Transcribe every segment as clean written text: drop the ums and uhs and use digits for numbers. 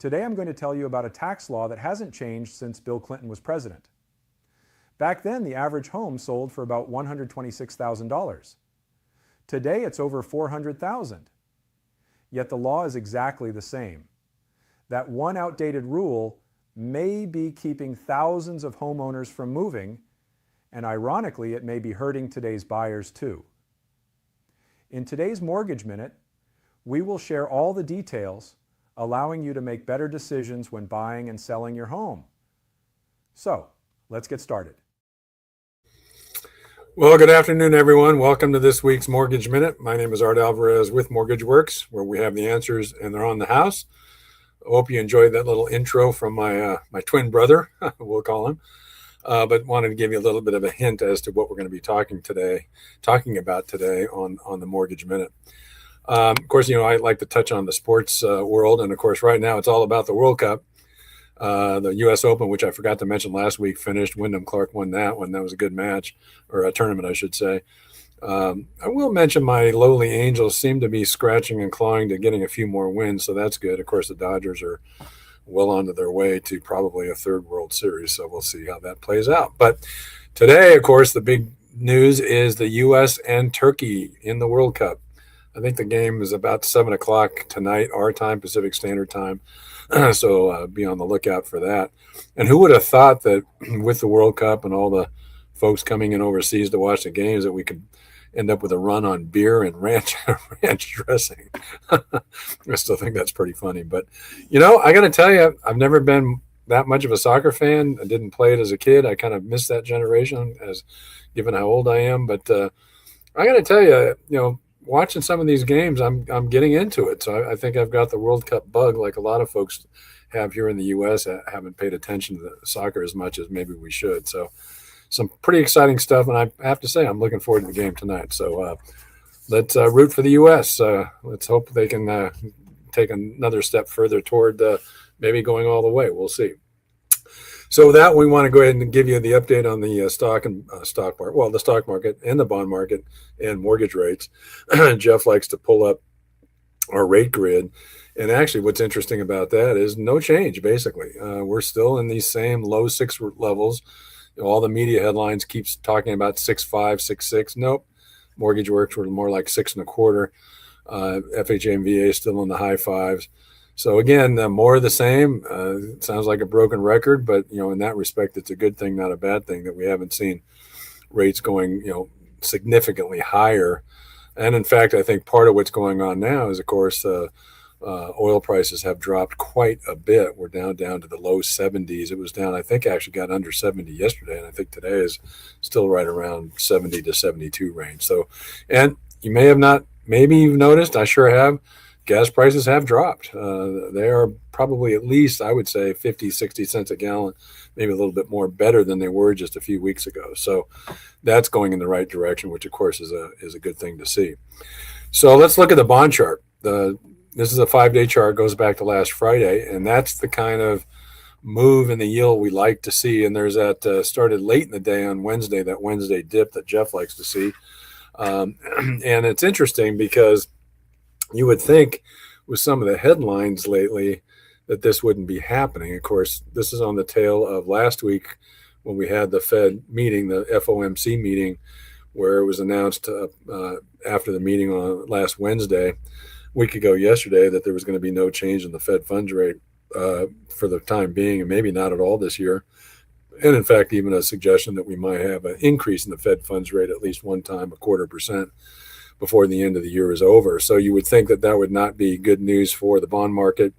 Today I'm going to tell you about a tax law that hasn't changed since Bill Clinton was president. Back then, the average home sold for about $126,000. Today, it's over $400,000. Yet the law is exactly the same. That one outdated rule may be keeping thousands of homeowners from moving, and ironically, it may be hurting today's buyers too. In today's Mortgage Minute, we will share all the details, allowing you to make better decisions when buying and selling your home. So, let's get started. Well, good afternoon, everyone. Welcome to this week's Mortgage Minute. My name is Alvarez with Mortgage Works, where we have the answers and they're on the house. I hope you enjoyed that little intro from my twin brother, we'll call him. But wanted to give you a little bit of a hint as to what we're going to be talking about today on the Mortgage Minute. Of course, I like to touch on the sports world, and of course, right now it's all about the World Cup. The U.S. Open, which I forgot to mention last week, finished. Wyndham Clark won that one. That was a good match, or a tournament, I should say. I will mention my lowly Angels seem to be scratching and clawing to getting a few more wins, so that's good. Of course, the Dodgers are well on their way to probably a third World Series, so we'll see how that plays out. But today, of course, the big news is the U.S. and Turkey in the World Cup. I think the game is about 7 o'clock tonight, our time, Pacific Standard Time. So be on the lookout for that. And who would have thought that with the World Cup and all the folks coming in overseas to watch the games that we could end up with a run on beer and ranch dressing. I still think that's pretty funny. But, I got to tell you, I've never been that much of a soccer fan. I didn't play it as a kid. I kind of missed that generation as given how old I am. But I got to tell you, watching some of these games, I'm getting into it. So I think I've got the World Cup bug, like a lot of folks have here in the U.S. Haven't paid attention to soccer as much as maybe we should. So some pretty exciting stuff, and I have to say I'm looking forward to the game tonight. So let's root for the U.S. Let's hope they can take another step further toward maybe going all the way. We'll see. So with that, we want to go ahead and give you the update on the stock market. Well, the stock market and the bond market and mortgage rates. Jeff likes to pull up our rate grid. And actually, what's interesting about that is no change, basically. We're still in these same low 6 levels. All the media headlines keeps talking about 6.5, 6.6. Nope. Mortgage Works were more like 6.25. FHA and VA still in the high 5s. So again, more of the same. It sounds like a broken record, but in that respect, it's a good thing, not a bad thing, that we haven't seen rates going significantly higher. And in fact, I think part of what's going on now is, of course, oil prices have dropped quite a bit. We're down to the low 70s. It was down, I think, actually got under 70 yesterday, and I think today is still right around 70 to 72 range. So, and you may have not, maybe you've noticed, I sure have. Gas prices have dropped. They are probably at least, I would say, 50, 60 cents a gallon, maybe a little bit more better than they were just a few weeks ago. So that's going in the right direction, which, of course, is a good thing to see. So let's look at the bond chart. This is a 5-day chart, goes back to last Friday, and that's the kind of move in the yield we like to see. And there's that started late in the day on Wednesday, that Wednesday dip that Jeff likes to see. And it's interesting because you would think with some of the headlines lately that this wouldn't be happening. Of course, this is on the tail of last week when we had the Fed meeting, the FOMC meeting, where it was announced after the meeting on last Wednesday, a week ago yesterday, that there was going to be no change in the Fed funds rate for the time being, and maybe not at all this year. And in fact, even a suggestion that we might have an increase in the Fed funds rate at least one time, 0.25%. Before the end of the year is over. So you would think that would not be good news for the bond market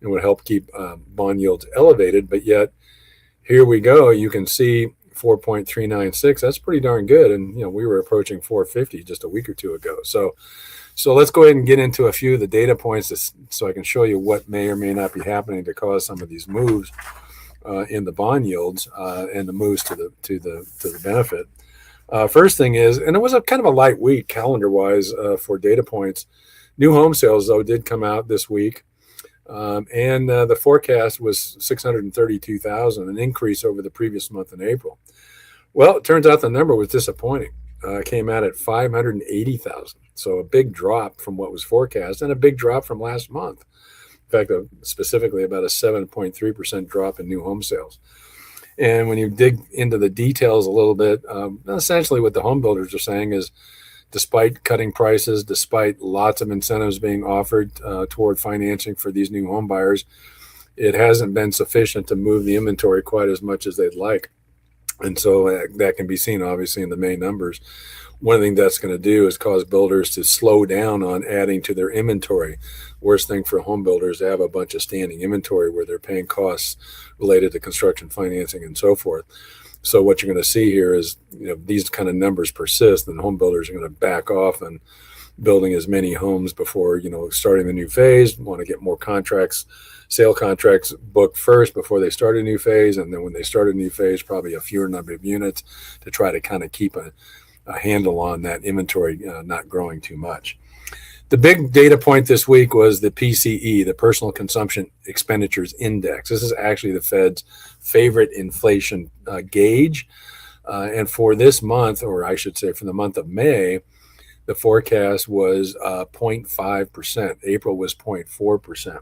and would help keep bond yields elevated. But yet, here we go. You can see 4.396. That's pretty darn good. And, we were approaching 450 just a week or two ago. So let's go ahead and get into a few of the data points so I can show you what may or may not be happening to cause some of these moves in the bond yields and the moves to the benefit. First thing is, and it was a kind of a light week calendar-wise for data points. New home sales, though, did come out this week, and the forecast was 632,000, an increase over the previous month in April. Well, it turns out the number was disappointing. Came out at 580,000, so a big drop from what was forecast and a big drop from last month. In fact, specifically about a 7.3% drop in new home sales. And when you dig into the details a little bit, essentially what the home builders are saying is, despite cutting prices, despite lots of incentives being offered toward financing for these new home buyers, it hasn't been sufficient to move the inventory quite as much as they'd like. And so that can be seen, obviously, in the May numbers. One thing that's going to do is cause builders to slow down on adding to their inventory. Worst thing for home builders to have a bunch of standing inventory where they're paying costs related to construction financing and so forth. So what you're going to see here is, these kind of numbers persist, and home builders are going to back off on building as many homes before, starting the new phase, want to get more sale contracts booked first before they start a new phase. And then when they start a new phase, probably a fewer number of units to try to kind of keep a handle on that inventory not growing too much. The big data point this week was the PCE, the Personal Consumption Expenditures Index. This is actually the Fed's favorite inflation gauge. And for this month, or I should say for the month of May, the forecast was 0.5%. April was 0.4%.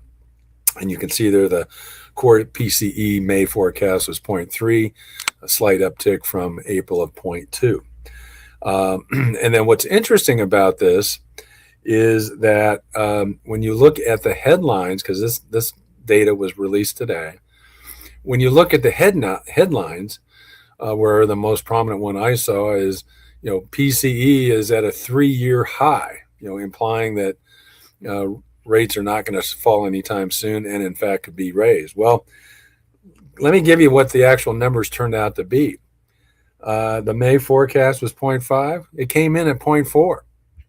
And you can see there the core PCE May forecast was 0.3, a slight uptick from April of 0.2. And then what's interesting about this is that when you look at the headlines, because this data was released today, when you look at the headlines, where the most prominent one I saw is, PCE is at a 3-year high, implying that rates are not going to fall anytime soon, and in fact could be raised. Well, let me give you what the actual numbers turned out to be. The May forecast was 0.5. It came in at 0.4.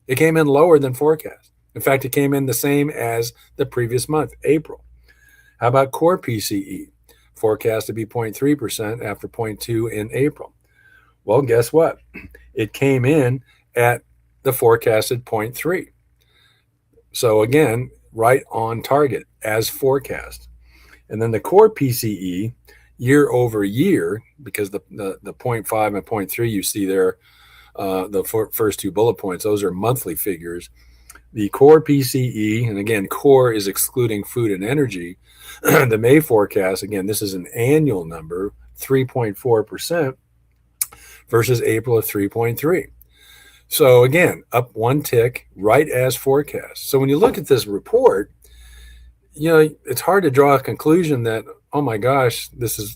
It came in lower than forecast. In fact, it came in the same as the previous month, April. How about core PCE? Forecast to be 0.3% after 0.2 in April. Well, guess what? It came in at the forecasted 0.3. So again, right on target as forecast. And then the core PCE year over year, because the 0.5 and 0.3 you see there, the first two bullet points, those are monthly figures. The core PCE, and again, core is excluding food and energy. The May forecast, again, this is an annual number, 3.4% versus April of 3.3. So again, up one tick, right as forecast. So when you look at this report, it's hard to draw a conclusion that, oh my gosh,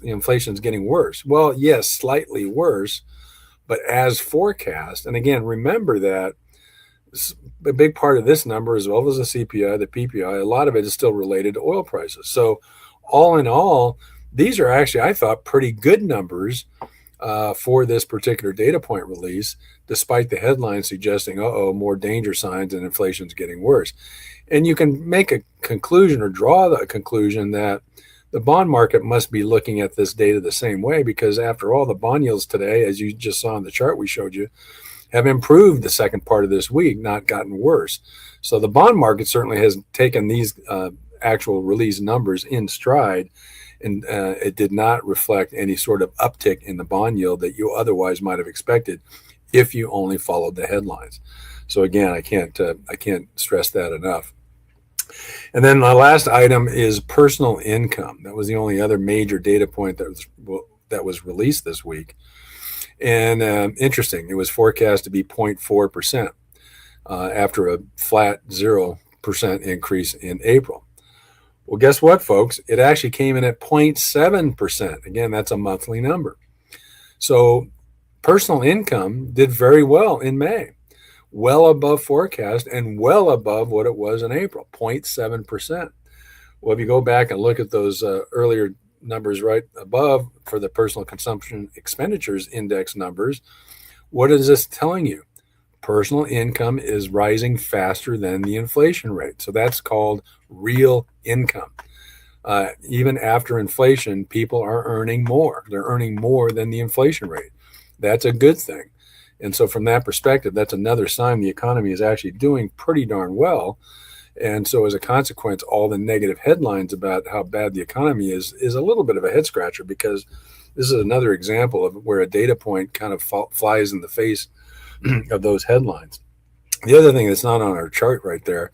inflation's getting worse. Well, yes, slightly worse, but as forecast. And again, remember that a big part of this number, as well as the CPI, the PPI, a lot of it is still related to oil prices. So all in all, these are actually, I thought, pretty good numbers for this particular data point release, despite the headline suggesting, more danger signs and inflation's getting worse. And you can make a conclusion or draw the conclusion that the bond market must be looking at this data the same way, because after all, the bond yields today, as you just saw in the chart we showed you, have improved the second part of this week, not gotten worse. So the bond market certainly has taken these actual release numbers in stride, and it did not reflect any sort of uptick in the bond yield that you otherwise might have expected if you only followed the headlines. So again, I can't stress that enough. And then my last item is personal income. That was the only other major data point that was released this week. And interesting, it was forecast to be 0.4% after a flat 0% increase in April. Well, guess what, folks? It actually came in at 0.7%. Again, that's a monthly number. So personal income did very well in May, well above forecast and well above what it was in April, 0.7%. Well, if you go back and look at those earlier numbers right above for the Personal Consumption Expenditures Index numbers, what is this telling you? Personal income is rising faster than the inflation rate. So that's called real income. Even after inflation, people are earning more. They're earning more than the inflation rate. That's a good thing. And so from that perspective, that's another sign the economy is actually doing pretty darn well. And so as a consequence, all the negative headlines about how bad the economy is a little bit of a head scratcher, because this is another example of where a data point kind of flies in the face of those headlines. The other thing that's not on our chart right there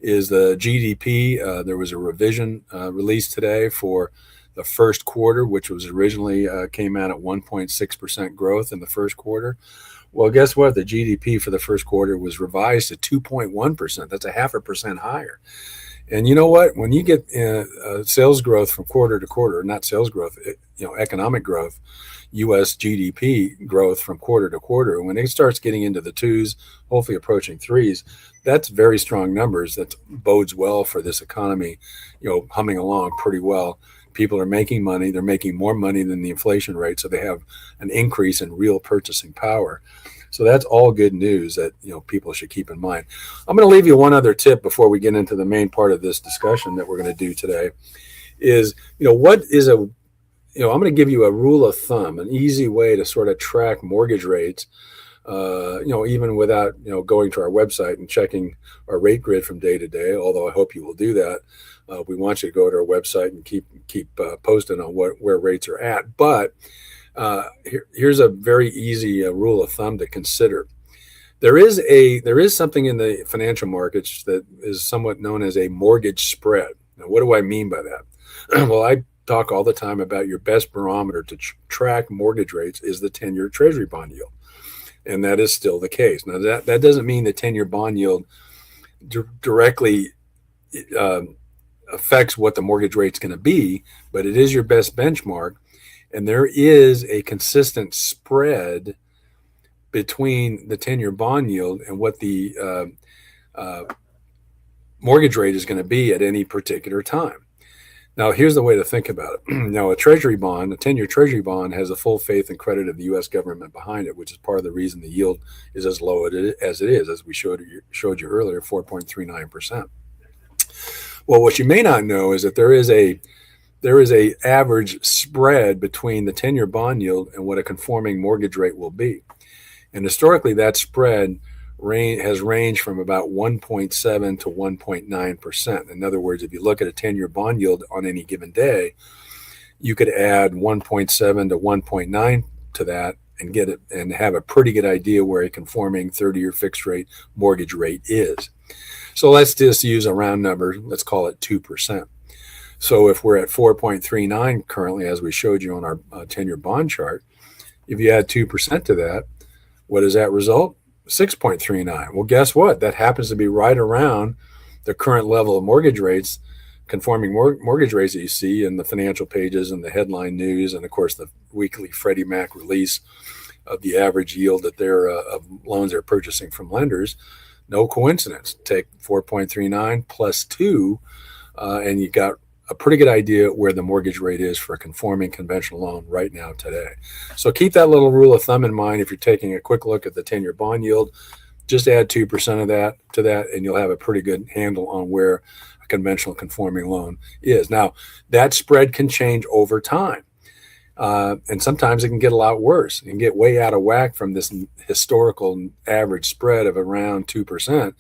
is the GDP. There was a revision released today for the first quarter, which was originally came out at 1.6% growth in the first quarter. Well, guess what? The GDP for the first quarter was revised to 2.1%. That's a 0.5% higher. And you know what? When you get sales growth from quarter to quarter, not sales growth, economic growth, U.S. GDP growth from quarter to quarter, when it starts getting into the twos, hopefully approaching threes, that's very strong numbers. That bodes well for this economy, humming along pretty well. People are making money. They're making more money than the inflation rate, so they have an increase in real purchasing power. So that's all good news that people should keep in mind. I'm going to leave you one other tip before we get into the main part of this discussion that we're going to do today. Is what is a I'm going to give you a rule of thumb, an easy way to sort of track mortgage rates. Even without going to our website and checking our rate grid from day to day. Although I hope you will do that. We want you to go to our website and keep posting on where rates are at. But here's a very easy rule of thumb to consider. There is something in the financial markets that is somewhat known as a mortgage spread. Now, what do I mean by that? Well, I talk all the time about your best barometer to track mortgage rates is the 10-year Treasury bond yield. And that is still the case. Now, that doesn't mean the 10-year bond yield directly affects what the mortgage rate's going to be, but it is your best benchmark. And there is a consistent spread between the 10-year bond yield and what the mortgage rate is going to be at any particular time. Now, here's the way to think about it. Now, a 10-year Treasury bond has a full faith and credit of the U.S. government behind it, which is part of the reason the yield is as low as it is, as we showed you earlier, 4.39%. Well, what you may not know is that there is a average spread between the 10-year bond yield and what a conforming mortgage rate will be. And historically, that spread has ranged from about 1.7 to 1.9%. In other words, if you look at a 10-year bond yield on any given day, you could add 1.7 to 1.9 to that and get it and have a pretty good idea where a conforming 30-year fixed rate mortgage rate is. So let's just use a round number. Let's call it 2%. So if we're at 4.39 currently, as we showed you on our 10-year bond chart, if you add 2% to that, what does that result? 6.39. Well, guess what? That happens to be right around the current level of mortgage rates, conforming mortgage rates that you see in the financial pages and the headline news, and of course the weekly Freddie Mac release of the average yield that they're of loans they're purchasing from lenders. No coincidence. Take 4.39 plus 2, and you got a pretty good idea where the mortgage rate is for a conforming conventional loan right now today. So keep that little rule of thumb in mind. If you're taking a quick look at the 10-year bond yield, just add 2% of that to that, and you'll have a pretty good handle on where a conventional conforming loan is. Now, that spread can change over time. And sometimes it can get a lot worse. It can get way out of whack from this historical average spread of around 2%.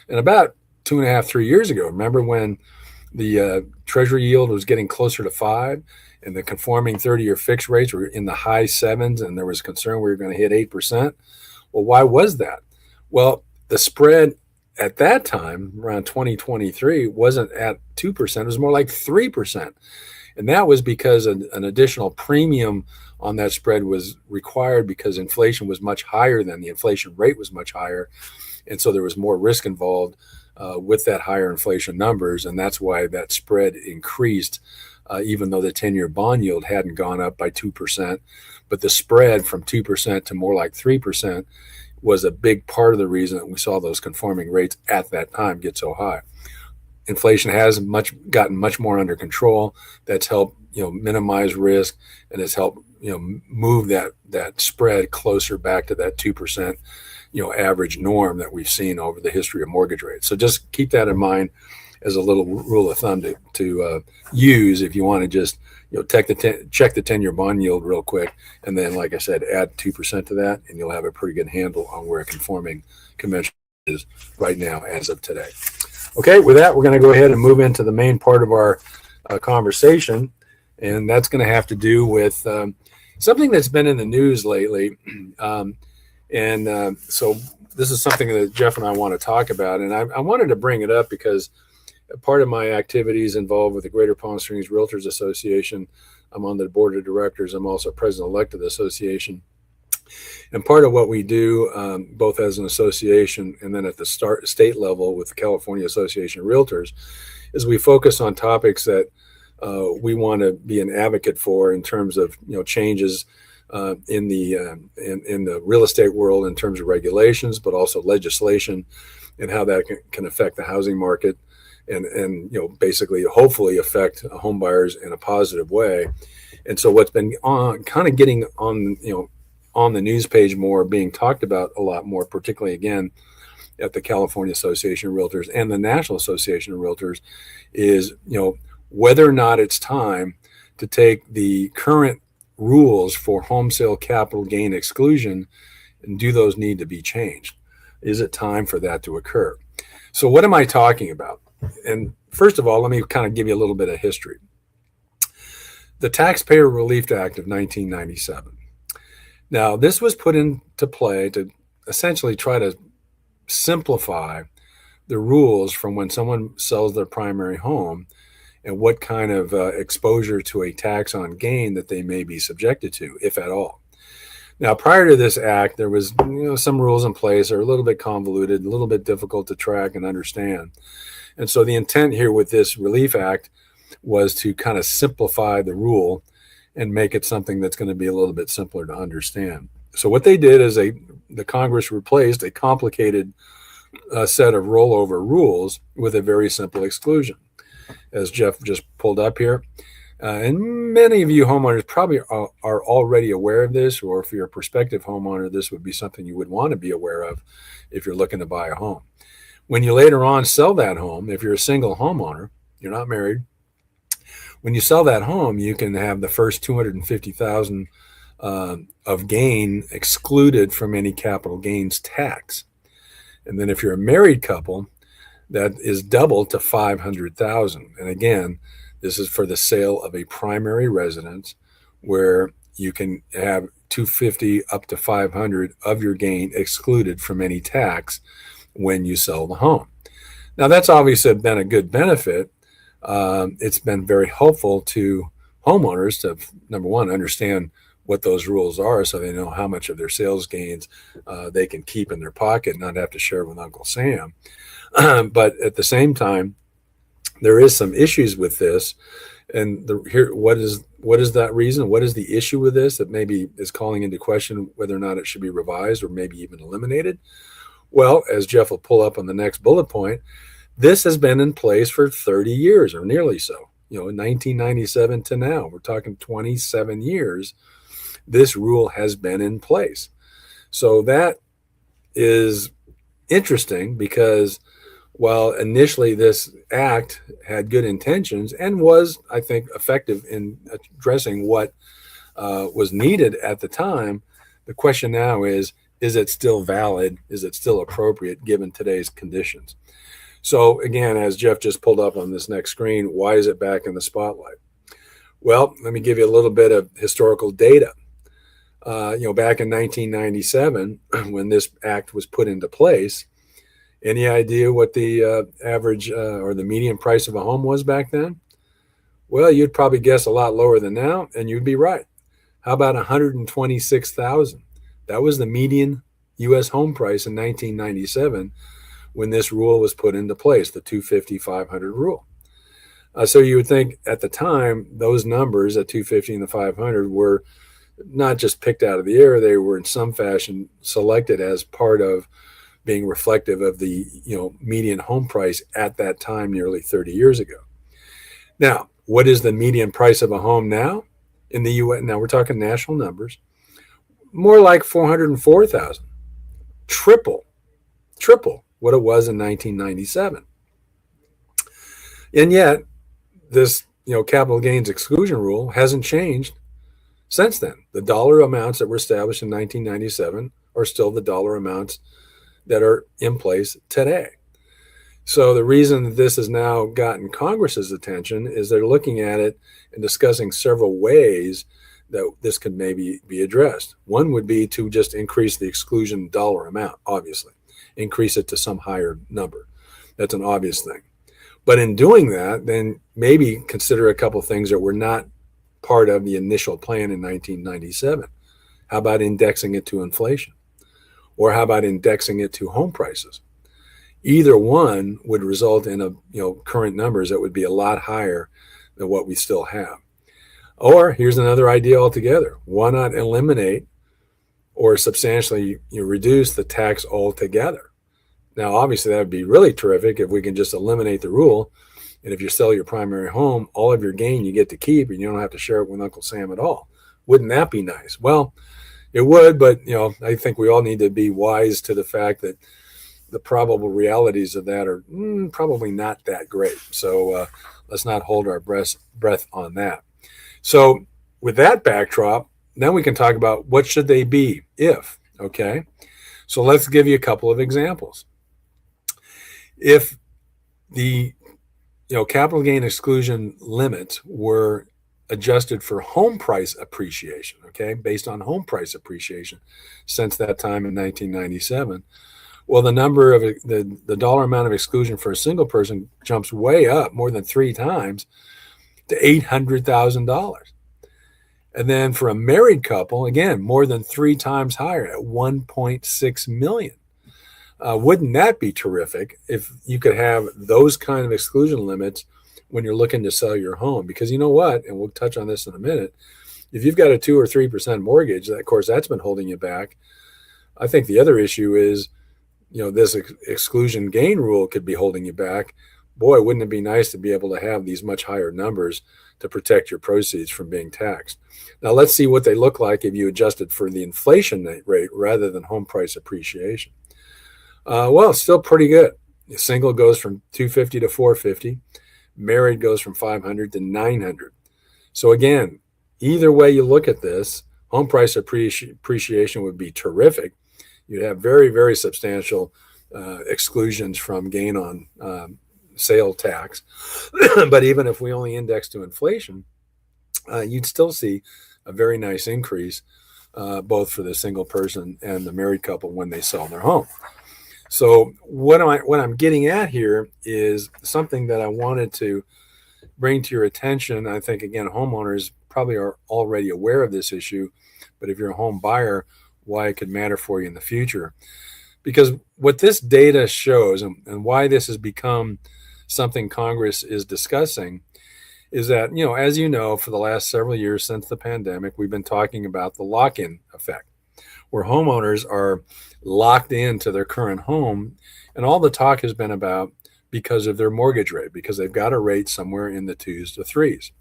And about 2.5, 3 years ago, remember when the Treasury yield was getting closer to 5 and the conforming 30-year fixed rates were in the high 7s and there was concern we were going to hit 8%? Well, why was that? Well, the spread at that time, around 2023, wasn't at 2%. It was more like 3%. And that was because an additional premium on that spread was required because inflation was much higher than the inflation rate was much higher. And so there was more risk involved with that higher inflation numbers. And that's why that spread increased, even though the 10-year bond yield hadn't gone up by 2%. But the spread from 2% to more like 3% was a big part of the reason that we saw those conforming rates at that time get so high. Inflation has gotten much more under control. That's helped minimize risk, and has helped move that spread closer back to that 2% average norm that we've seen over the history of mortgage rates. So just keep that in mind as a little rule of thumb to use if you want to just check the 10-year bond yield real quick, and then, like I said, add 2% to that, and you'll have a pretty good handle on where a conforming convention is right now as of today. Okay, with that, we're going to go ahead and move into the main part of our conversation, and that's going to have to do with something that's been in the news lately. And so this is something that Jeff and I want to talk about. And I wanted to bring it up because part of my activities involved with the Greater Palm Springs Realtors Association. I'm on the board of directors. I'm also president-elect of the association. And part of what we do, both as an association and then at the state level with the California Association of Realtors, is we focus on topics that we want to be an advocate for in terms of changes in the real estate world in terms of regulations, but also legislation and how that can affect the housing market and basically hopefully affect home buyers in a positive way. And so what's been kind of getting on the news page more, being talked about a lot more, particularly again at the California Association of Realtors and the National Association of Realtors, is whether or not it's time to take the current rules for home sale capital gain exclusion and do those need to be changed? Is it time for that to occur? So what am I talking about? And first of all, let me kind of give you a little bit of history. The Taxpayer Relief Act of 1997. Now, this was put into play to essentially try to simplify the rules from when someone sells their primary home and what kind of exposure to a tax on gain that they may be subjected to, if at all. Now, prior to this act, there was some rules in place that are a little bit convoluted, a little bit difficult to track and understand. And so the intent here with this Relief Act was to kind of simplify the rule and make it something that's going to be a little bit simpler to understand. So what they did is the Congress replaced a complicated set of rollover rules with a very simple exclusion, as Jeff just pulled up here. And many of you homeowners probably are already aware of this, or if you're a prospective homeowner, this would be something you would want to be aware of if you're looking to buy a home. When you later on sell that home, if you're a single homeowner, you're not married, when you sell that home, you can have the first $250,000 of gain excluded from any capital gains tax. And then if you're a married couple, that is doubled to $500,000. And again, this is for the sale of a primary residence where you can have $250 up to $500 of your gain excluded from any tax when you sell the home. Now, that's obviously been a good benefit. It's been very helpful to homeowners to, number one, understand what those rules are so they know how much of their sales gains they can keep in their pocket and not have to share with Uncle Sam. But at the same time, there is some issues with this. And what is that reason? What is the issue with this that maybe is calling into question whether or not it should be revised or maybe even eliminated? Well, as Jeff will pull up on the next bullet point, this has been in place for 30 years or nearly so. In 1997 to now, we're talking 27 years. This rule has been in place. So that is interesting because while initially this act had good intentions and was, I think, effective in addressing what was needed at the time, the question now is it still valid? Is it still appropriate given today's conditions? So again, as Jeff just pulled up on this next screen, why is it back in the spotlight? Well, let me give you a little bit of historical data. Back in 1997, when this act was put into place, any idea what the average or the median price of a home was back then? Well, you'd probably guess a lot lower than now, and you'd be right. How about $126,000? That was the median U.S. home price in 1997 when this rule was put into place, the 250-500 rule. So you would think at the time, those numbers at 250 and the 500 were not just picked out of the air, they were in some fashion selected as part of being reflective of the median home price at that time nearly 30 years ago. Now, what is the median price of a home now in the U.S.? Now we're talking national numbers, more like $404,000, triple what it was in 1997. And yet this capital gains exclusion rule hasn't changed since then. The dollar amounts that were established in 1997 are still the dollar amounts that are in place today. So the reason that this has now gotten Congress's attention is they're looking at it and discussing several ways that this could maybe be addressed. One would be to just increase the exclusion dollar amount, obviously, increase it to some higher number. That's an obvious thing. But in doing that, then maybe consider a couple of things that were not part of the initial plan in 1997. How about indexing it to inflation? Or how about indexing it to home prices? Either one would result in current numbers that would be a lot higher than what we still have. Or here's another idea altogether. Why not eliminate or substantially reduce the tax altogether? Now, obviously, that would be really terrific if we can just eliminate the rule. And if you sell your primary home, all of your gain you get to keep, and you don't have to share it with Uncle Sam at all. Wouldn't that be nice? Well, it would, but I think we all need to be wise to the fact that the probable realities of that are probably not that great. So let's not hold our breath on that. So with that backdrop, then we can talk about what should they be if, okay? So let's give you a couple of examples. If the capital gain exclusion limits were adjusted for home price appreciation, okay, based on home price appreciation since that time in 1997, well, the number of the dollar amount of exclusion for a single person jumps way up more than 3 times to $800,000. And then for a married couple, again, more than 3 times higher at $1.6 million. Wouldn't that be terrific if you could have those kind of exclusion limits when you're looking to sell your home? Because you know what, and we'll touch on this in a minute, if you've got a 2 or 3% mortgage, of course, that's been holding you back. I think the other issue is, this exclusion gain rule could be holding you back. Boy, wouldn't it be nice to be able to have these much higher numbers to protect your proceeds from being taxed. Now, let's see what they look like if you adjusted for the inflation rate rather than home price appreciation. Well, it's still pretty good. The single goes from $250 to $450. Married goes from $500 to $900. So again, either way you look at this, home price appreciation would be terrific. You'd have very, very substantial exclusions from gain on sale tax. But even if we only index to inflation, you'd still see a very nice increase, both for the single person and the married couple when they sell their home. So what I'm getting at here is something that I wanted to bring to your attention. I think, again, homeowners probably are already aware of this issue, but if you're a home buyer, why it could matter for you in the future. Because what this data shows and why this has become something Congress is discussing is that, as you know, for the last several years since the pandemic, we've been talking about the lock-in effect, where homeowners are locked into their current home. And all the talk has been about because of their mortgage rate, because they've got a rate somewhere in the 2s to 3s.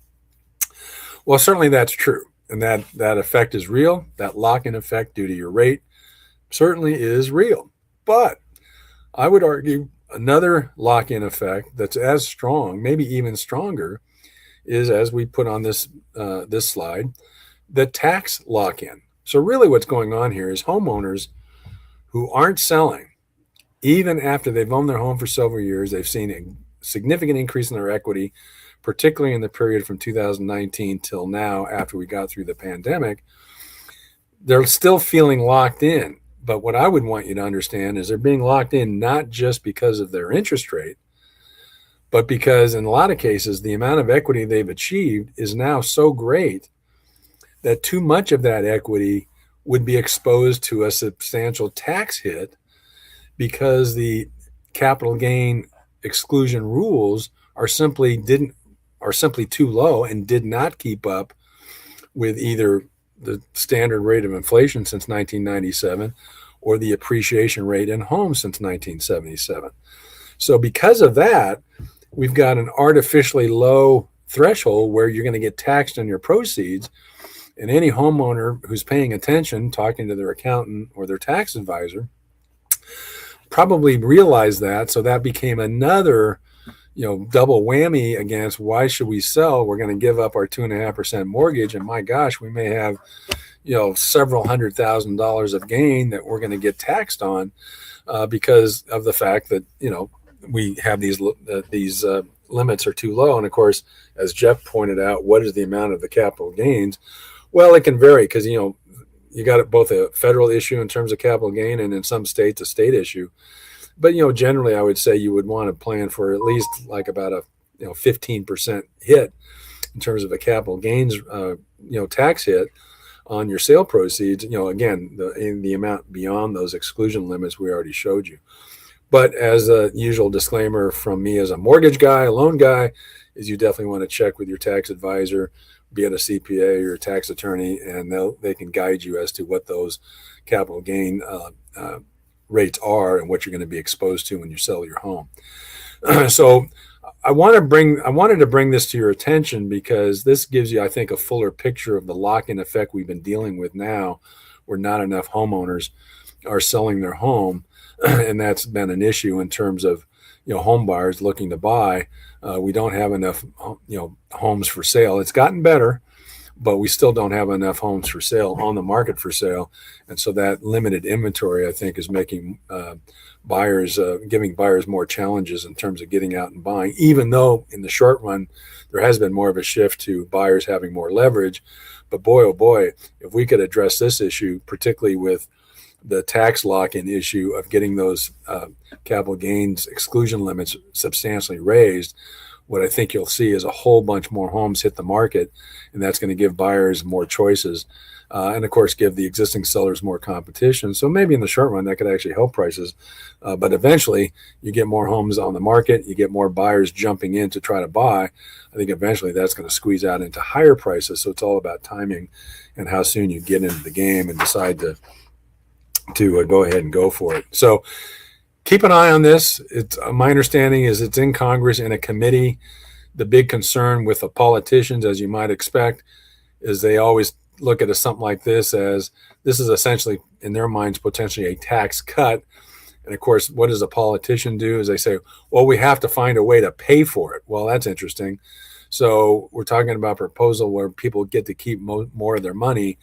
Well, certainly that's true. And that effect is real. That lock-in effect due to your rate certainly is real. But I would argue another lock-in effect that's as strong, maybe even stronger, is, as we put on this slide, the tax lock-in. So really what's going on here is homeowners who aren't selling, even after they've owned their home for several years, they've seen a significant increase in their equity, particularly in the period from 2019 till now after we got through the pandemic. They're still feeling locked in. But what I would want you to understand is they're being locked in not just because of their interest rate, but because in a lot of cases, the amount of equity they've achieved is now so great that too much of that equity would be exposed to a substantial tax hit because the capital gain exclusion rules are simply too low and did not keep up with either the standard rate of inflation since 1997 or the appreciation rate in homes since 1977. So because of that, we've got an artificially low threshold where you're going to get taxed on your proceeds. And any homeowner who's paying attention, talking to their accountant or their tax advisor, probably realized that. So that became another, double whammy against why should we sell? We're going to give up our 2.5% mortgage. And my gosh, we may have, several $100,000 of gain that we're going to get taxed on because of the fact that, we have these limits are too low. And of course, as Jeff pointed out, what is the amount of the capital gains? Well, it can vary because, you got both a federal issue in terms of capital gain and in some states a state issue. But, generally I would say you would want to plan for at least like about a 15% hit in terms of a capital gains tax hit on your sale proceeds. Again, the amount beyond those exclusion limits we already showed you. But as a usual disclaimer from me as a mortgage guy, a loan guy, is you definitely want to check with your tax advisor, be it a CPA or a tax attorney, and they can guide you as to what those capital gain rates are and what you're going to be exposed to when you sell your home. So I wanted to bring this to your attention because this gives you, I think, a fuller picture of the lock-in effect we've been dealing with now, where not enough homeowners are selling their home, and that's been an issue in terms of home buyers looking to buy. We don't have enough homes for sale. It's gotten better, but we still don't have enough homes for sale on the market for sale, and so that limited inventory, I think, is making giving buyers more challenges in terms of getting out and buying, even though in the short run there has been more of a shift to buyers having more leverage. But boy, oh boy, if we could address this issue, particularly with the tax lock-in issue of getting those capital gains exclusion limits substantially raised, what I think you'll see is a whole bunch more homes hit the market, and that's going to give buyers more choices. And of course, give the existing sellers more competition. So maybe in the short run, that could actually help prices. But eventually, you get more homes on the market, you get more buyers jumping in to try to buy. I think eventually that's going to squeeze out into higher prices. So it's all about timing and how soon you get into the game and decide to go ahead and go for it. So keep an eye on this. My understanding is it's in Congress in a committee. The big concern with the politicians, as you might expect, is they always look at something like this as this is essentially, in their minds, potentially a tax cut. And of course, what does a politician do? Is they say, well, we have to find a way to pay for it. Well, that's interesting. So we're talking about a proposal where people get to keep more of their money,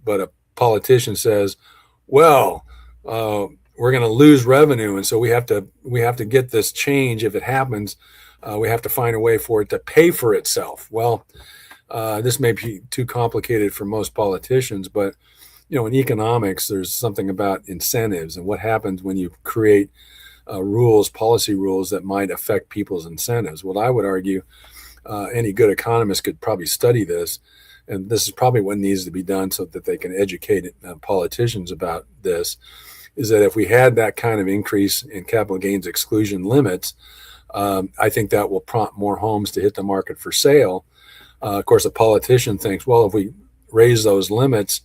but a politician says, well, we're going to lose revenue, and so we have to get this change. If it happens, we have to find a way for it to pay for itself. Well, this may be too complicated for most politicians, but in economics, there's something about incentives and what happens when you create policy rules that might affect people's incentives. What I would argue, any good economist could probably study this, and this is probably what needs to be done so that they can educate politicians about this, is that if we had that kind of increase in capital gains exclusion limits, I think that will prompt more homes to hit the market for sale. Of course, a politician thinks, well, if we raise those limits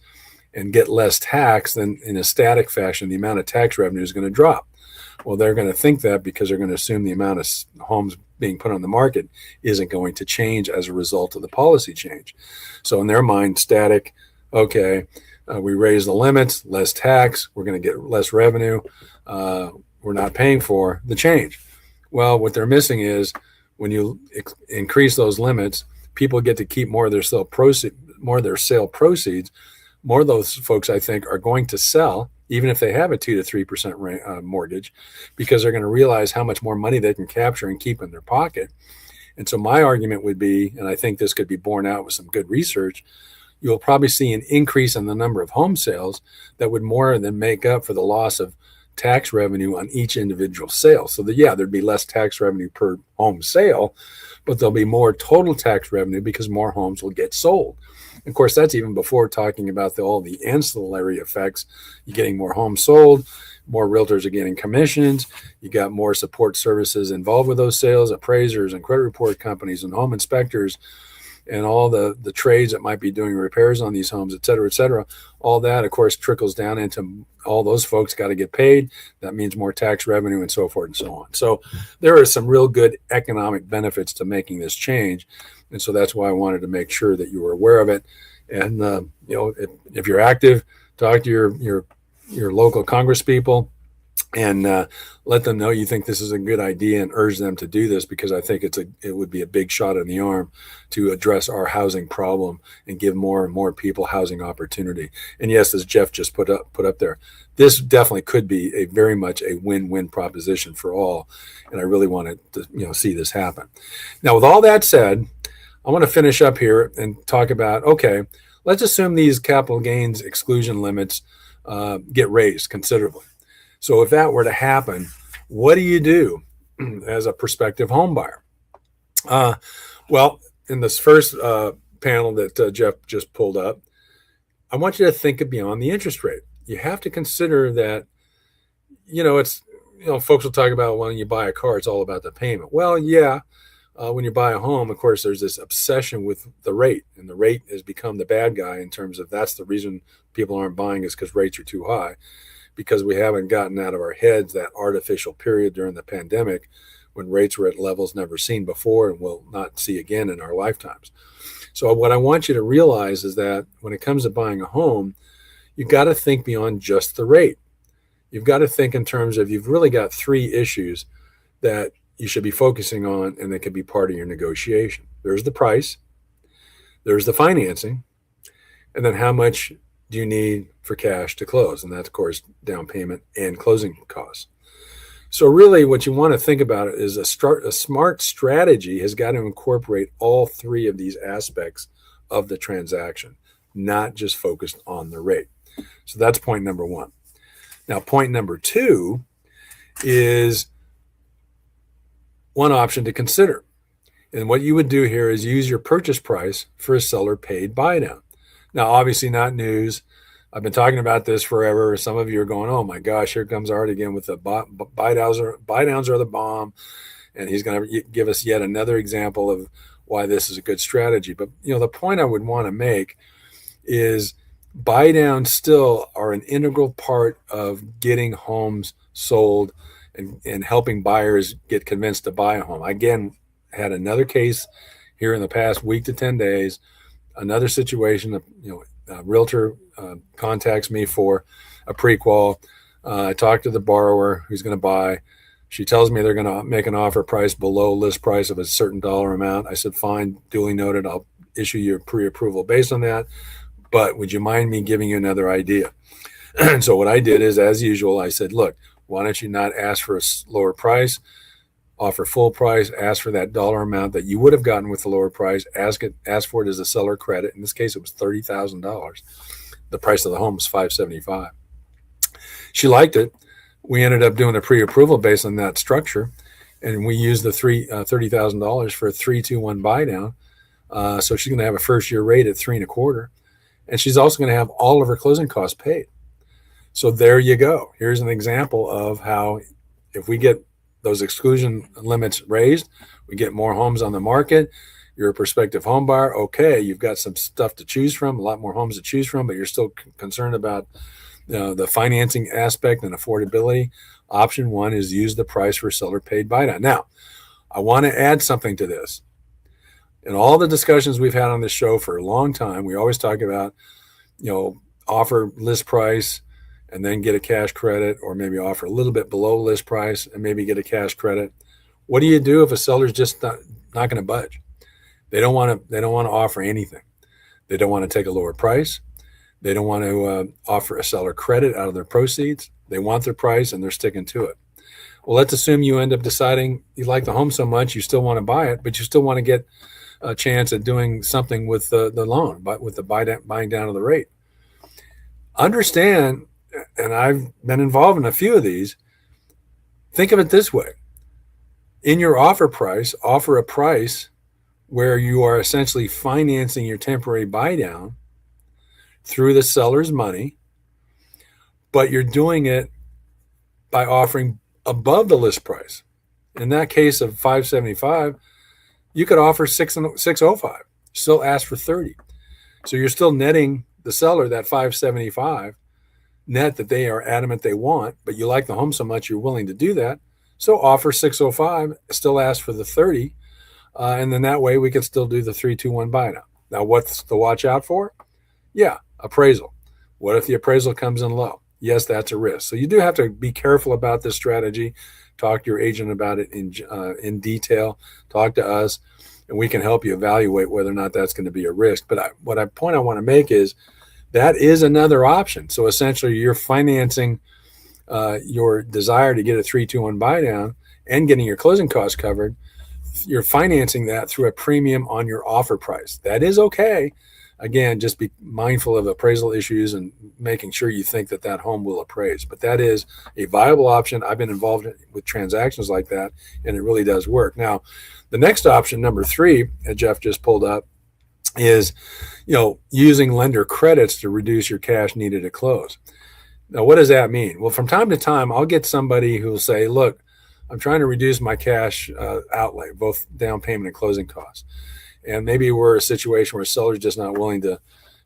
and get less tax, then in a static fashion, the amount of tax revenue is going to drop. Well, they're going to think that because they're going to assume the amount of homes being put on the market isn't going to change as a result of the policy change. So in their mind, static, okay, we raise the limits, less tax, we're going to get less revenue, we're not paying for the change. Well, what they're missing is when you increase those limits, people get to keep more of their sale proceeds. More of those folks, I think, are going to sell, even if they have a 2 to 3% mortgage, because they're going to realize how much more money they can capture and keep in their pocket. And so my argument would be, and I think this could be borne out with some good research, you'll probably see an increase in the number of home sales that would more than make up for the loss of tax revenue on each individual sale. So there'd be less tax revenue per home sale, but there'll be more total tax revenue because more homes will get sold. Of course, that's even before talking about all the ancillary effects. You're getting more homes sold, more realtors are getting commissions, you got more support services involved with those sales, appraisers and credit report companies and home inspectors, and all the trades that might be doing repairs on these homes, et cetera, et cetera. All that, of course, trickles down into all those folks got to get paid. That means more tax revenue and so forth and so on. So there are some real good economic benefits to making this change. And so that's why I wanted to make sure that you were aware of it. And, if you're active, talk to your local Congress people and let them know you think this is a good idea and urge them to do this, because I think it would be a big shot in the arm to address our housing problem and give more and more people housing opportunity. And yes, as Jeff just put up there, this definitely could be very much a win-win proposition for all. And I really wanted to see this happen. Now, with all that said, I want to finish up here and talk about, okay, let's assume these capital gains exclusion limits get raised considerably. So if that were to happen, what do you do as a prospective home buyer? Well, in this first panel that Jeff just pulled up, I want you to think beyond the interest rate. You have to consider that, folks will talk about when you buy a car, it's all about the payment. Well, yeah. When you buy a home, of course, there's this obsession with the rate, and the rate has become the bad guy in terms of that's the reason people aren't buying is because rates are too high, because we haven't gotten out of our heads that artificial period during the pandemic when rates were at levels never seen before and will not see again in our lifetimes. So what I want you to realize is that when it comes to buying a home, you've got to think beyond just the rate. You've got to think in terms of you've really got three issues that you should be focusing on, and that could be part of your negotiation. There's the price, there's the financing, and then how much do you need for cash to close? And that's, of course, down payment and closing costs. So really what you want to think about is a smart strategy has got to incorporate all three of these aspects of the transaction, not just focused on the rate. So that's point number one. Now, point number two is one option to consider. And what you would do here is use your purchase price for a seller paid buy down. Now, obviously not news. I've been talking about this forever. Some of you are going, oh my gosh, here comes Art again with the buy downs are the bomb. And he's going to give us yet another example of why this is a good strategy. But the point I would want to make is buy downs still are an integral part of getting homes sold and helping buyers get convinced to buy a home. Again, had another case here in the past week to 10 days, another situation, a realtor contacts me for a pre-qual. I talk to the borrower who's going to buy. She tells me they're going to make an offer price below list price of a certain dollar amount. I said, fine, duly noted. I'll issue you a pre-approval based on that. But would you mind me giving you another idea? And so what I did is, as usual, I said, look, why don't you not ask for a lower price, offer full price, ask for that dollar amount that you would have gotten with the lower price, ask for it as a seller credit. In this case, it was $30,000. The price of the home was $575,000. She liked it. We ended up doing a pre-approval based on that structure, and we used the $30,000 for a 3-2-1 buy down. So she's going to have a first year rate at 3.25%, and she's also going to have all of her closing costs paid. So there you go. Here's an example of how if we get those exclusion limits raised, we get more homes on the market. You're a prospective home buyer. Okay, you've got some stuff to choose from, a lot more homes to choose from, but you're still concerned about the financing aspect and affordability. Option one is use the price for seller paid buy down. Now, I want to add something to this. In all the discussions we've had on this show for a long time, we always talk about, offer list price and then get a cash credit, or maybe offer a little bit below list price and maybe get a cash credit. What do you do if a seller's just not going to budge? They don't want to offer anything. They don't want to take a lower price. They don't want to offer a seller credit out of their proceeds. They want their price and they're sticking to it. Well, let's assume you end up deciding you like the home so much you still want to buy it, but you still want to get a chance at doing something with the loan, but with the buying down of the rate. Understand, and I've been involved in a few of these, think of it this way. In your offer price, offer a price where you are essentially financing your temporary buy down through the seller's money, but you're doing it by offering above the list price. In that case of $575,000, you could offer $605,000, still ask for $30,000. So you're still netting the seller that $575,000 net that they are adamant they want, but you like the home so much you're willing to do that. So offer $605,000, still ask for the $30,000, and then that way we could still do the 3-2-1 buy down. Now, what's to watch out for? Yeah, appraisal. What if the appraisal comes in low? Yes, that's a risk. So you do have to be careful about this strategy. Talk to your agent about it in detail. Talk to us, and we can help you evaluate whether or not that's going to be a risk. But point I want to make is that is another option. So essentially, you're financing your desire to get a 3-2-1 buy down and getting your closing costs covered you're financing that through a premium on your offer price. That is okay. Again, just be mindful of appraisal issues and making sure you think that that home will appraise. But that is a viable option. I've been involved with transactions like that, and it really does work. Now, the next option, number 3, that Jeff just pulled up, is using lender credits to reduce your cash needed to close. Now, what does that mean? Well, from time to time, I'll get somebody who will say, look, I'm trying to reduce my cash outlay, both down payment and closing costs. And maybe we're a situation where seller's just not willing to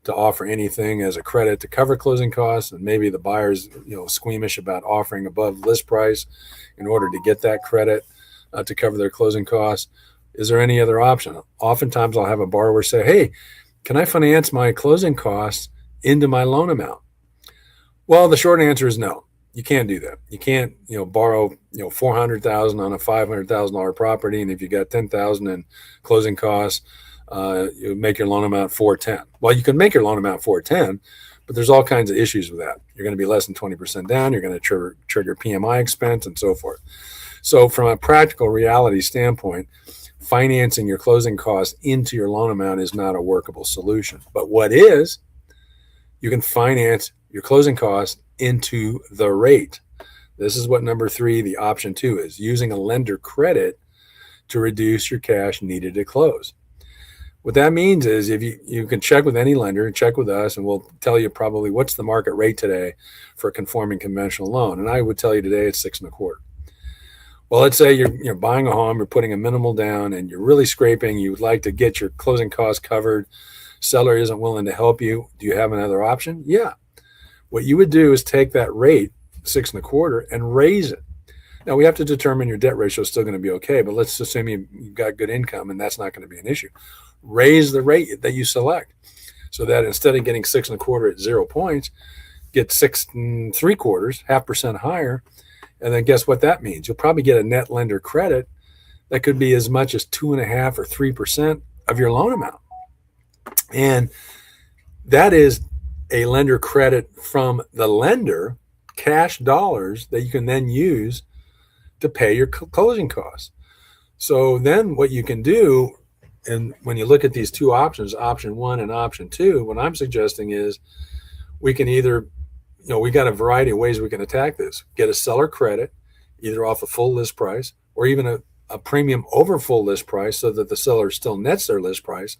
offer anything as a credit to cover closing costs, and maybe the buyer's squeamish about offering above list price in order to get that credit to cover their closing costs. Is there any other option? Oftentimes I'll have a borrower say, hey, can I finance my closing costs into my loan amount? Well, the short answer is no. You can't do that. You can't, borrow, $400,000 on a $500,000 property, and if you got $10,000 in closing costs, you make your loan amount $410,000. Well, you can make your loan amount $410,000, but there's all kinds of issues with that. You're going to be less than 20% down. You're going to trigger PMI expense and so forth. So, from a practical reality standpoint, financing your closing costs into your loan amount is not a workable solution. But what is, you can finance your closing costs into the rate. This is what number 3, the option 2, is, using a lender credit to reduce your cash needed to close. What that means is, if you can check with any lender, check with us, and we'll tell you probably what's the market rate today for a conforming conventional loan. And I would tell you today it's 6.25%. Well, let's say you're buying a home, you're putting a minimal down, and you're really scraping. You would like to get your closing costs covered. Seller isn't willing to help you. Do you have another option? Yeah. What you would do is take that rate, 6.25%, and raise it. Now, we have to determine your debt ratio is still going to be okay, but let's assume you've got good income, and that's not going to be an issue. Raise the rate that you select so that instead of getting 6.25% at 0 points, get 6.75%, 0.5% higher. And then guess what that means? You'll probably get a net lender credit that could be as much as 2.5% or 3% of your loan amount. And that is a lender credit from the lender, cash dollars that you can then use to pay your closing costs. So then what you can do, and when you look at these two options, option 1 and option 2, what I'm suggesting is we can either, we got a variety of ways we can attack this. Get a seller credit, either off a full list price or even a premium over full list price so that the seller still nets their list price.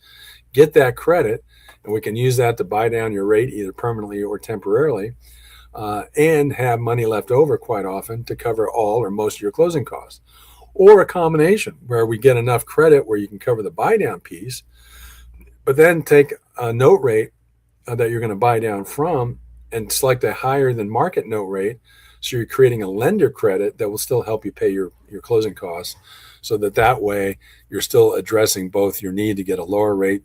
Get that credit, and we can use that to buy down your rate either permanently or temporarily, and have money left over quite often to cover all or most of your closing costs. Or a combination where we get enough credit where you can cover the buy down piece, but then take a note rate that you're going to buy down from and select a higher than market note rate. So you're creating a lender credit that will still help you pay your closing costs, so that way you're still addressing both your need to get a lower rate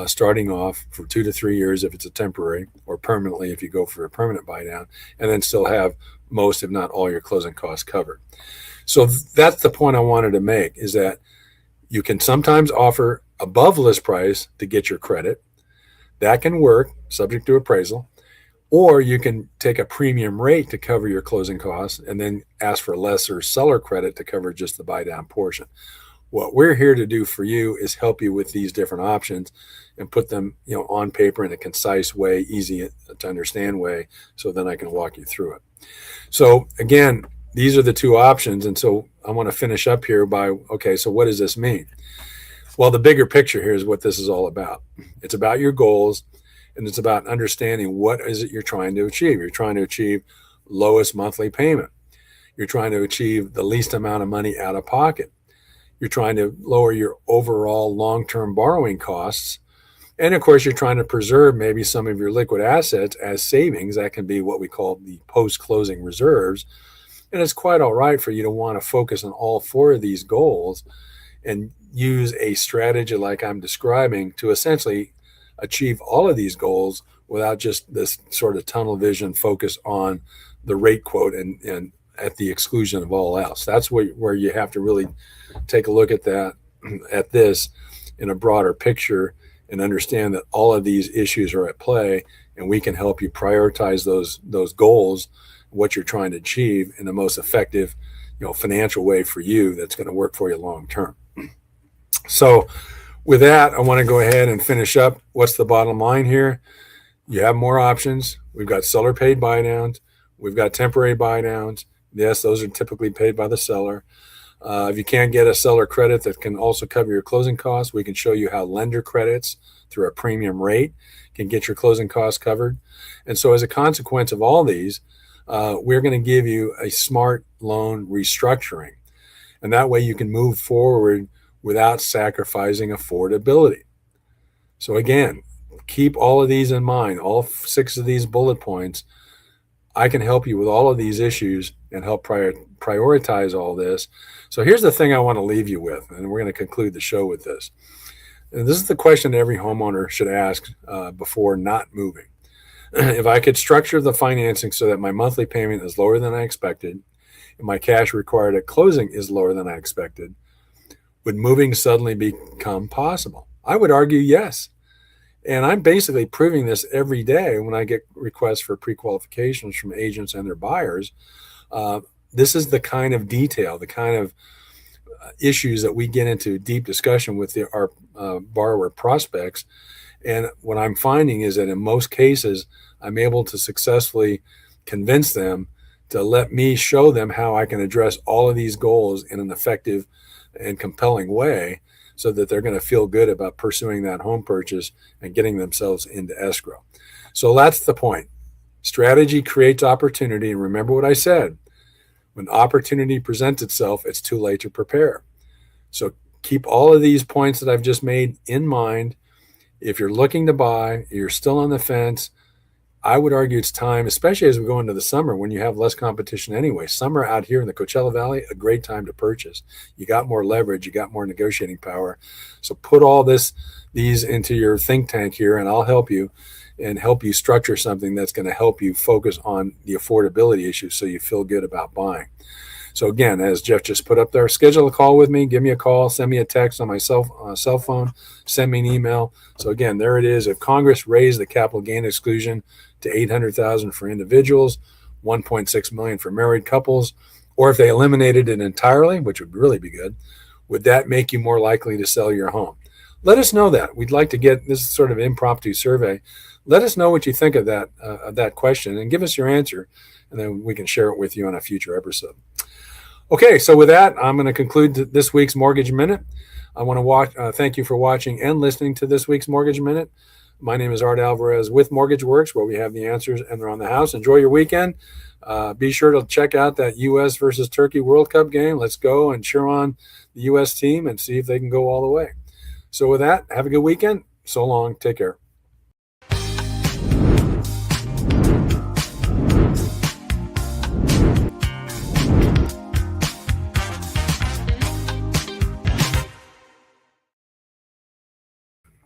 starting off for 2 to 3 years if it's a temporary, or permanently if you go for a permanent buy down, and then still have most, if not all, your closing costs covered. So that's the point I wanted to make, is that you can sometimes offer above list price to get your credit. That can work subject to appraisal. Or you can take a premium rate to cover your closing costs and then ask for lesser seller credit to cover just the buy down portion. What we're here to do for you is help you with these different options and put them, on paper in a concise way, easy to understand way, so then I can walk you through it. So again, these are the two options. And so I want to finish up here by, okay, so what does this mean? Well, the bigger picture here is what this is all about. It's about your goals. And it's about understanding what is it you're trying to achieve. You're trying to achieve lowest monthly payment. You're trying to achieve the least amount of money out of pocket. You're trying to lower your overall long-term borrowing costs. And of course, you're trying to preserve maybe some of your liquid assets as savings. That can be what we call the post-closing reserves. And it's quite all right for you to want to focus on all 4 of these goals and use a strategy like I'm describing to essentially achieve all of these goals without just this sort of tunnel vision focus on the rate quote and at the exclusion of all else. That's where you have to really take a look at this in a broader picture and understand that all of these issues are at play, and we can help you prioritize those goals, what you're trying to achieve, in the most effective, financial way for you that's going to work for you long term. So with that, I want to go ahead and finish up. What's the bottom line here? You have more options. We've got seller paid buy downs. We've got temporary buy downs. Yes, those are typically paid by the seller. If you can't get a seller credit that can also cover your closing costs, we can show you how lender credits through a premium rate can get your closing costs covered. And so as a consequence of all these, we're going to give you a smart loan restructuring. And that way you can move forward without sacrificing affordability. So again, keep all of these in mind, all 6 of these bullet points. I can help you with all of these issues and help prioritize all this. So here's the thing I want to leave you with, and we're going to conclude the show with this. And this is the question every homeowner should ask before not moving. If I could structure the financing so that my monthly payment is lower than I expected, and my cash required at closing is lower than I expected, would moving suddenly become possible? I would argue yes. And I'm basically proving this every day when I get requests for pre-qualifications from agents and their buyers. This is the kind of detail, the kind of issues that we get into deep discussion with our borrower prospects. And what I'm finding is that in most cases, I'm able to successfully convince them to let me show them how I can address all of these goals in an effective and compelling way, so that they're going to feel good about pursuing that home purchase and getting themselves into escrow. So that's the point. Strategy creates opportunity. And remember what I said, when opportunity presents itself, it's too late to prepare. So keep all of these points that I've just made in mind. If you're looking to buy, you're still on the fence, I would argue it's time, especially as we go into the summer when you have less competition anyway. Summer out here in the Coachella Valley, a great time to purchase. You got more leverage, you got more negotiating power. So put all these into your think tank here, and I'll help you and help you structure something that's going to help you focus on the affordability issue so you feel good about buying. So again, as Jeff just put up there, schedule a call with me, give me a call, send me a text on my cell phone, send me an email. So again, there it is. If Congress raised the capital gain exclusion to $800,000 for individuals, $1.6 million for married couples, or if they eliminated it entirely, which would really be good, would that make you more likely to sell your home? Let us know that. We'd like to get this sort of impromptu survey. Let us know what you think of that question and give us your answer, and then we can share it with you on a future episode. Okay, so with that, I'm going to conclude this week's Mortgage Minute. I want to thank you for watching and listening to this week's Mortgage Minute. My name is Art Alvarez with Mortgage Works, where we have the answers and they're on the house. Enjoy your weekend. Be sure to check out that U.S. versus Turkey World Cup game. Let's go and cheer on the U.S. team and see if they can go all the way. So with that, have a good weekend. So long. Take care.